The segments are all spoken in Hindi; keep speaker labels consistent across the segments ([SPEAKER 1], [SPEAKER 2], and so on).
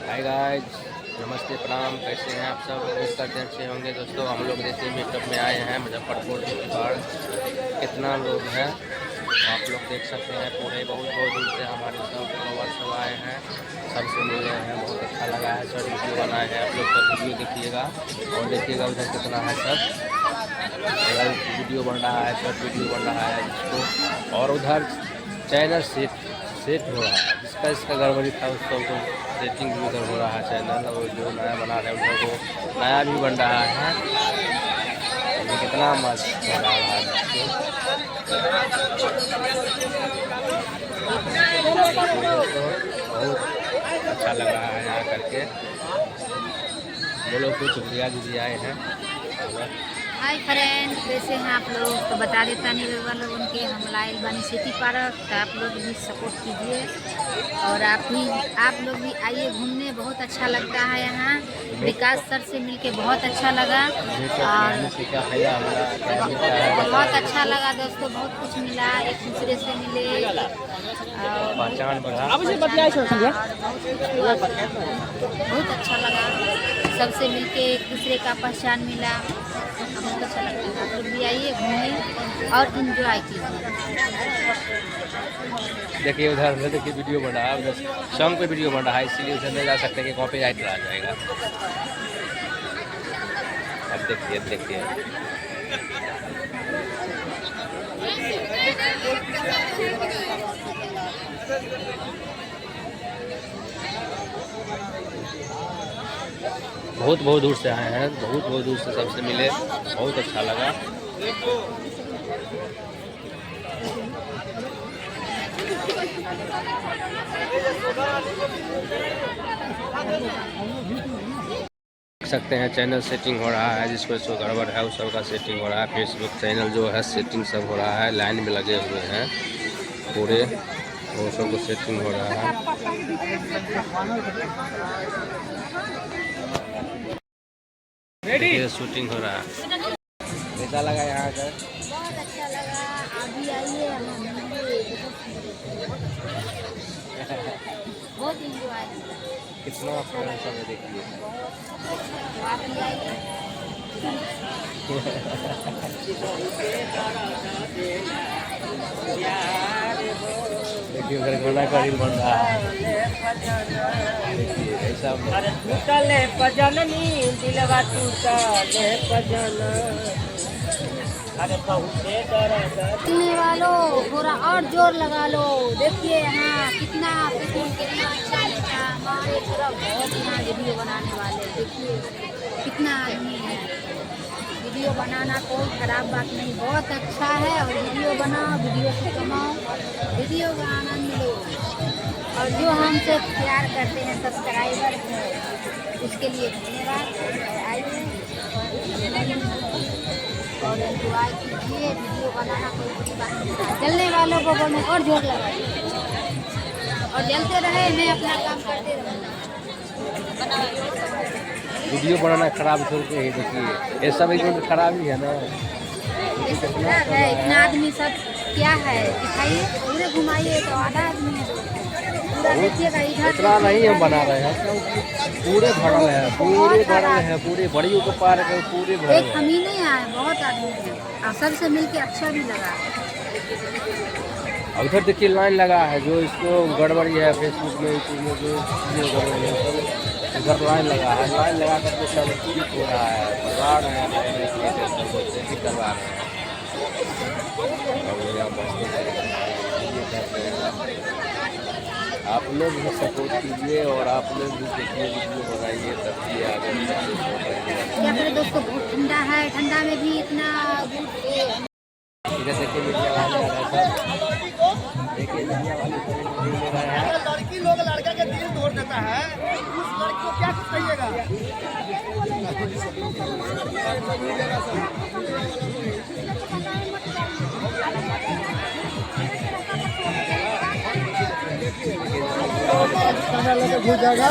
[SPEAKER 1] हाय गाइस, नमस्ते प्रणाम। कैसे हैं आप सब? उम्मीद करते हैं अच्छे होंगे। दोस्तों हम लोग देखिए मीटअप में आए हैं मुजफ्फरपुर के बाहर। कितना लोग हैं आप लोग देख सकते हैं। पूरे बहुत बहुत दूर से हमारे सब फॉलोवर सब आए हैं, सबसे मिले हैं। बहुत अच्छा लगा है। शॉर्ट वीडियो बनाए हैं, आप लोग सब वीडियो देखिएगा और देखिएगा उधर कितना है सब। उधर वीडियो बन रहा है, शॉर्ट वीडियो बन रहा है जिसको, और उधर चैनल सेट हो रहा है। जिसका गड़बड़ी था उस सबको सेटिंग भी उधर हो रहा है। चैनल और जो नया बना रहे हैं उधर को नया भी बन रहा है। ये कितना मस्त बना रहा है बहुत अच्छा लग रहा है यहाँ करके। बोलो कुछ भैया दीदी आए हैं।
[SPEAKER 2] हाय फ्रेंड, कैसे हैं आप लोग? तो बता देता नहीं वाला उनके हम लाइल बनी सिटी पार्क। तो आप लोग भी सपोर्ट कीजिए और आप लोग भी आइए घूमने। बहुत अच्छा लगता है यहाँ। विकास सर से मिलके बहुत अच्छा लगा और बहुत अच्छा लगा दोस्तों। बहुत कुछ मिला, एक दूसरे से मिले और
[SPEAKER 1] पहचान बढ़ा।
[SPEAKER 2] बहुत अच्छा लगा सबसे मिलके, एक दूसरे का पहचान मिला। बहुत अच्छा लगता है। आप लोग भी आइए घूमें और इंजॉय कीजिए।
[SPEAKER 1] देखिए उधर देखिए वीडियो बन रहा है, उधर सॉन्ग पे वीडियो बन रहा है, इसीलिए उधर नहीं जा सकते कि कॉपीराइट आ जाएगा। अब देखिए बहुत बहुत दूर से आए हैं, बहुत दूर से सबसे मिले। बहुत अच्छा लगा। देख सकते हैं चैनल सेटिंग हो रहा है, जिसको जो गड़बड़ है उस सब का सेटिंग हो रहा है। फेसबुक चैनल जो है सेटिंग सब हो रहा है, लाइन में लगे हुए हैं पूरे, वो सब को सेटिंग हो रहा है। देखिए शूटिंग हो रहा है। कैसा लगा यहाँ का?
[SPEAKER 2] बहुत अच्छा लगा। अभी आइए, बहुत इंजॉय।
[SPEAKER 1] कितना फ्रेंड सब है देखिए।
[SPEAKER 2] आप भी आइए।
[SPEAKER 1] देखिए उधर गाना का रील बन रहा है। देखिए ऐसा
[SPEAKER 3] टूटले पजननी दिलवा टूटले पजन। अरे बहुते दर्द
[SPEAKER 2] सुनने वालों थोड़ा और जोर लगा लो। देखिए यहाँ कितना पेट्रोल कितना अच्छा मिलता है। हमारे तरफ बहुत यहाँ वीडियो बनाने वाले, देखिए कितना आदमी है। वीडियो बनाना कोई खराब बात नहीं, बहुत अच्छा है। और वीडियो बनाओ, वीडियो से कमाओ, वीडियो का आनंद लो। और जो हमसे प्यार करते हैं सब्सक्राइबर हैं, उसके लिए धन्यवाद। आइए और एंजॉय कीजिए। वीडियो बनाना कोई बड़ी बात नहीं है। जलने वालों को बोलने और जोर लगाइए और जलते रहे। मैं अपना काम करते रहूँगा।
[SPEAKER 1] वीडियो बनाना खराब छोड़ के ही देखिए, ये सब एक खराब ही है ना।
[SPEAKER 2] ये सब खराब है। इतना आदमी सब क्या है, दिखाइए पूरे घुमाइए तो आधा आदमी है। पूरा देखिएगा इधर।
[SPEAKER 1] इतना नहीं हम बना रहे हैं क्योंकि पूरे भरल है, पूरे बड़ियों को पार कर पूरे भरल
[SPEAKER 2] एक हम ही नहीं आए, बहुत आदमी है और सबसे मिलके अच्छा भी लगा।
[SPEAKER 1] और उधर देखिए लाइन लगा है, जो इसको गड़बड़ी है फेसबुक में यूट्यूब में जो चीज़ें गड़बड़ी है सब उधर लाइन लगा है। लाइन लगा करके सब ठीक हो रहा है, करवा रहे हैं, सेटिंग करवा रहे हैं। और यहाँ आप लोग भी सपोर्ट कीजिए और आप लोग भी देखिए वीडियो बनाइए, तब भी आगे
[SPEAKER 2] क्या करें दोस्तों, बहुत ठंडा है। ठंडा में भी इतना
[SPEAKER 1] इधर देखिए मीडिया वाले आ रहे हैं। देखिए मीडिया वाले ले रहे हैं।
[SPEAKER 3] लड़की लोग लड़का के दिल तोड़ देता है, उस लड़की को क्या कुछ कहिएगा? भूल जाएगा।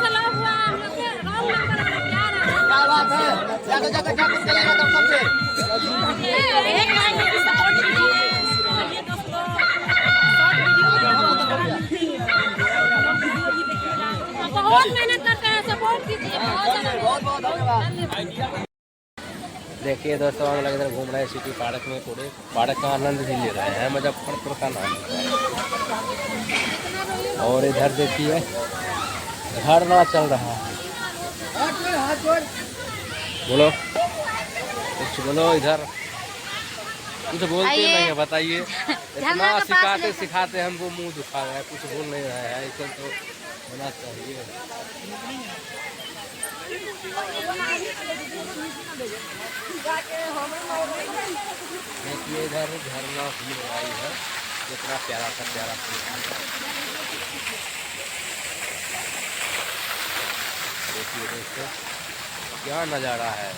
[SPEAKER 2] नंबर
[SPEAKER 3] ज्यादा ज्यादा क्या कुछ चलेगा दर्शक से?
[SPEAKER 2] बहुत मेहनत करते हैं, सपोर्ट कीजिए।
[SPEAKER 3] बहुत बहुत धन्यवाद।
[SPEAKER 1] देखिए दोस्तों, हम लोग इधर घूम रहे हैं सिटी पार्क में, पूरे पार्क का आनंद भी ले रहे हैं। मुजफ्फरपुर का नाम है। और इधर देखिए धरना चल रहा है। बोलो कुछ बोलो, इधर कुछ बोलते
[SPEAKER 2] आइए।
[SPEAKER 1] नहीं है, बताइए।
[SPEAKER 2] धरना
[SPEAKER 1] इतना
[SPEAKER 2] के पास
[SPEAKER 1] सिखाते
[SPEAKER 2] लेकर-
[SPEAKER 1] सिखाते हमको मुंह दुखा रहा है, कुछ बोल नहीं रहा है। ऐसे तो होना चाहिए। देखिए इधर झरना भी आई है, कितना प्यारा सा प्यारा सा। देखिए दोस्तों क्या नज़ारा है।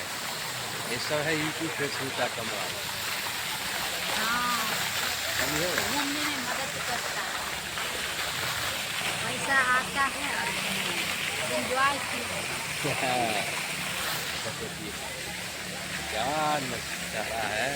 [SPEAKER 1] ये सब है यूपी फेसबुक का कमाल।
[SPEAKER 2] हाँ,
[SPEAKER 1] समझे?
[SPEAKER 2] घूमने में मदद करता है, पैसा आता है और एंजॉय कीजिए।
[SPEAKER 1] देखिए क्या नज़ारा है।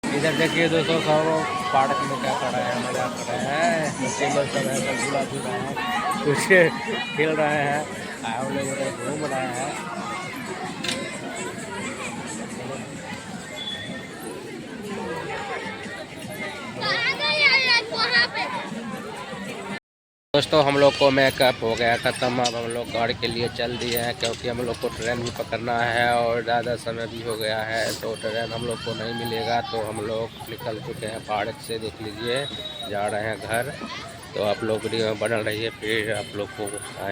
[SPEAKER 1] इधर देखिए दोस्तों, सब पार्क में क्या कर रहे हैं, मजा कर रहे हैं। बच्चे लोग सब ऐसा झूला झूल रहे हैं, कुछ खेल रहे हैं, हम लोग इधर घूम रहे हैं। दोस्तों हम लोग को मेकअप हो गया ख़त्म। अब हम लोग घर के लिए चल दिए हैं, क्योंकि हम लोग को ट्रेन भी पकड़ना है और ज़्यादा समय भी हो गया है, तो ट्रेन हम लोग को नहीं मिलेगा। तो हम लोग निकल चुके हैं पार्क से, देख लीजिए, जा रहे हैं घर। तो आप लोग वीडियो में बने रहिए, फिर आप लोग को आए।